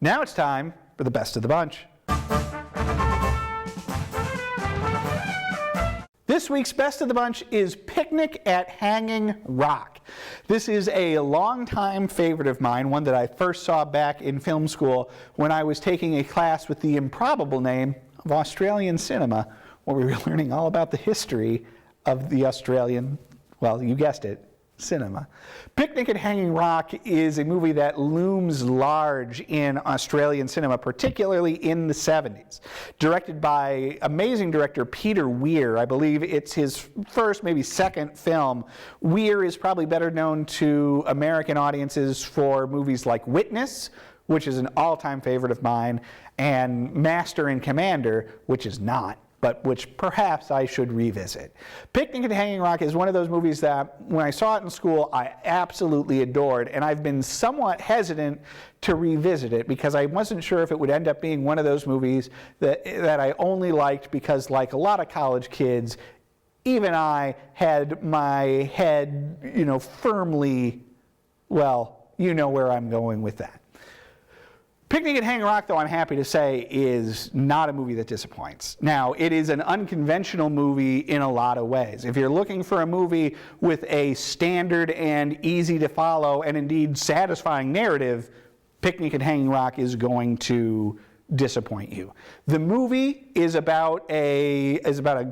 Now it's time for the best of the bunch. This week's best of the bunch is Picnic at Hanging Rock. This is a longtime favorite of mine, one that I first saw back in film school when I was taking a class with the improbable name of Australian cinema, where we were learning all about the history of the Australian, well, you guessed it, cinema. Picnic at Hanging Rock is a movie that looms large in Australian cinema, particularly in the 70s. Directed by amazing director Peter Weir. I believe it's his first, maybe second film. Weir is probably better known to American audiences for movies like Witness, which is an all-time favorite of mine, and Master and Commander, which is not, but which perhaps I should revisit. Picnic at Hanging Rock is one of those movies that, when I saw it in school, I absolutely adored, and I've been somewhat hesitant to revisit it because I wasn't sure if it would end up being one of those movies that I only liked because, like a lot of college kids, even I had my head, firmly, well, you know where I'm going with that. Picnic at Hanging Rock, though, I'm happy to say, is not a movie that disappoints. Now, it is an unconventional movie in a lot of ways. If you're looking for a movie with a standard and easy to follow and indeed satisfying narrative, Picnic at Hanging Rock is going to disappoint you. The movie is about a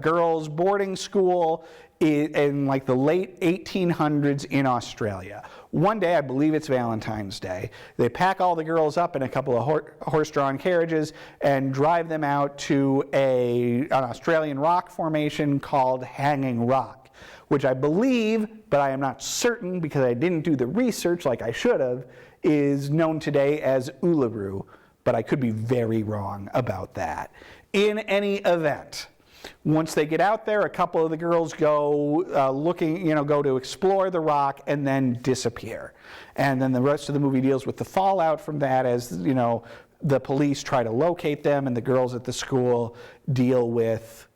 girls' boarding school in like the late 1800s in Australia. One day, I believe it's Valentine's Day, they pack all the girls up in a couple of horse-drawn carriages and drive them out to an Australian rock formation called Hanging Rock, which I believe, but I am not certain because I didn't do the research like I should have, is known today as Uluru, but I could be very wrong about that. In any event, once they get out there, a couple of the girls go go to explore the rock and then disappear. And then the rest of the movie deals with the fallout from that as, the police try to locate them and the girls at the school deal with,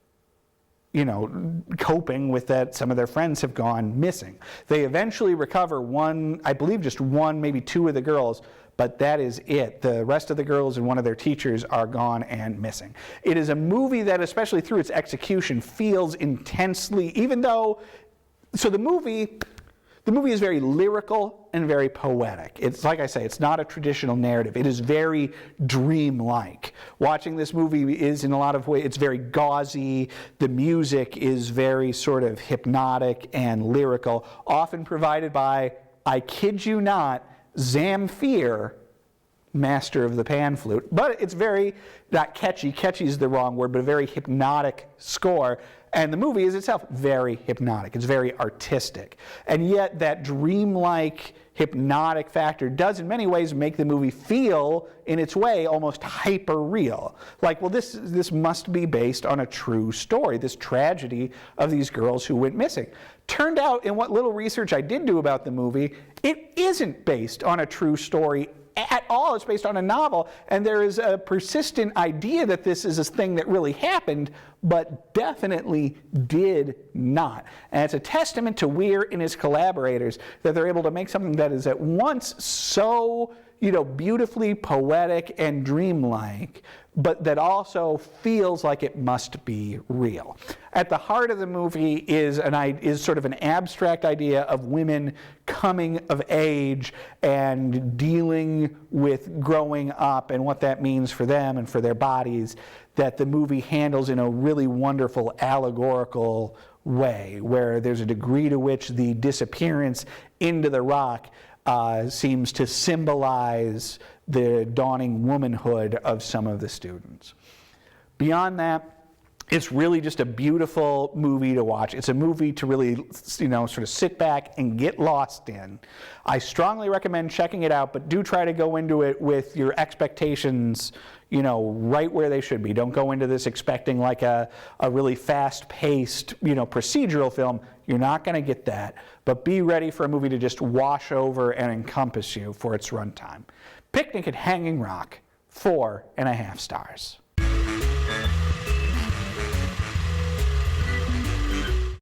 coping with that some of their friends have gone missing. They eventually recover one, I believe just one, maybe two of the girls, but that is it. The rest of the girls and one of their teachers are gone and missing. It is a movie that, especially through its execution, feels intensely, even though, so the movie is very lyrical and very poetic. It's like I say, it's not a traditional narrative. It is very dreamlike. Watching this movie is, in a lot of ways, it's very gauzy. The music is very sort of hypnotic and lyrical, often provided by, I kid you not, Zamfir, master of the pan flute. But it's very, not catchy, catchy is the wrong word, but a very hypnotic score. And the movie is itself very hypnotic. It's very artistic. And yet that dreamlike, hypnotic factor does in many ways make the movie feel, in its way, almost hyper-real. Like, well, this must be based on a true story, this tragedy of these girls who went missing. Turned out, in what little research I did do about the movie, it isn't based on a true story at all. It's based on a novel, and there is a persistent idea that this is a thing that really happened, but definitely did not. And it's a testament to Weir and his collaborators that they're able to make something that is at once so, beautifully poetic and dreamlike, but that also feels like it must be real. At the heart of the movie is sort of an abstract idea of women coming of age and dealing with growing up and what that means for them and for their bodies, that the movie handles in a really wonderful allegorical way, where there's a degree to which the disappearance into the rock seems to symbolize the dawning womanhood of some of the students. Beyond that, it's really just a beautiful movie to watch. It's a movie to really, sort of sit back and get lost in. I strongly recommend checking it out, but do try to go into it with your expectations, right where they should be. Don't go into this expecting like a really fast-paced, procedural film. You're not going to get that. But be ready for a movie to just wash over and encompass you for its runtime. Picnic at Hanging Rock, 4.5 stars.